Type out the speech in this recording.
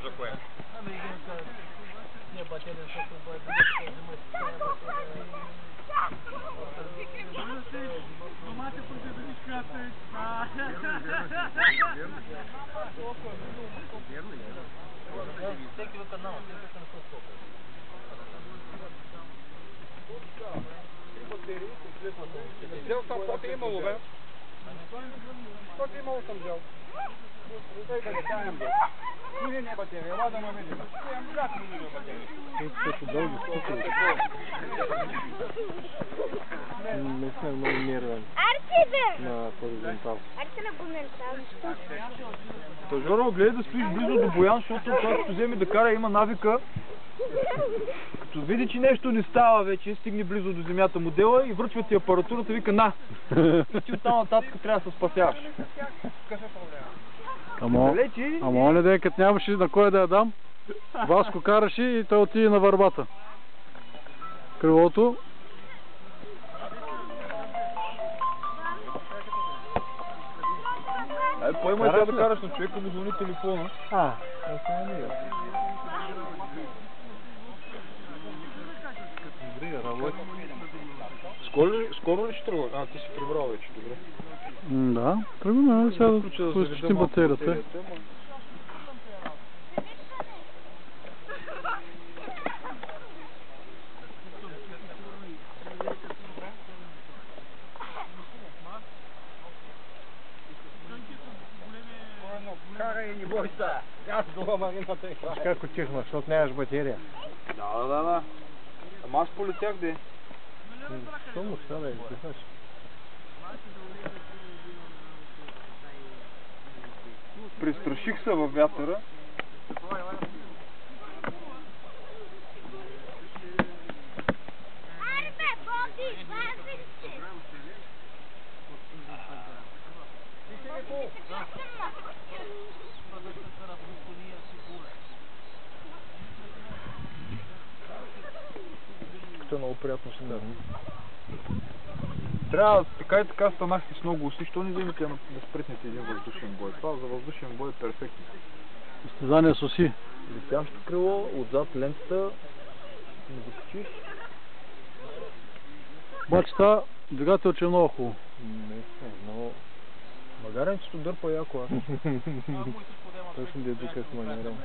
За кое? Домати продадичката. Всеки канал, всеки канал. Взел съм, каквото е имало, бе. Каквото е имало съм взел. Ей, да не кажем, бе. Не батерия, ела да ме видим. Как ми видим батерия? Като дълги стъпи. Не сме много нервен на хоризонтал. Арти на коментар. Жоро, гледай да стоиш близо до Боян, защото той като вземе да кара има навика. Като види, че нещо не става вече, стигне близо до земята модела и връчва ти апаратурата, вика на. И ти оттам нататък трябва да се спасяваш. Ама оня ден, като нямаше на кой да я дам, Васко караше и той отиде на върбата. Крилото. Ай, поемай сега да караш на човека, му звъни телефона. Добре, работи. Скоро ли ще тръгва? А, ти си прибрал вече, добре. Да, тръгваме сега да посчетим батерията. Карай, не бойся. Газ долу марината е. Как отихна, защото нямаш батерия. Да. Ама аз полетях, де. Що му става, издихаш? Престраших се във вятъра. Това е много приятно се дава. Трябва така и така станахте с много уси, що не вземете да спретнете един въздушен бой. Това за въздушен бой е перфектно. Състезание с уси. Летящо крило, отзад лентата, не закачиш. Обаче това двигател, че е много хубаво. Но магаренцето дърпа яко, а? Точно да е тук с магарен.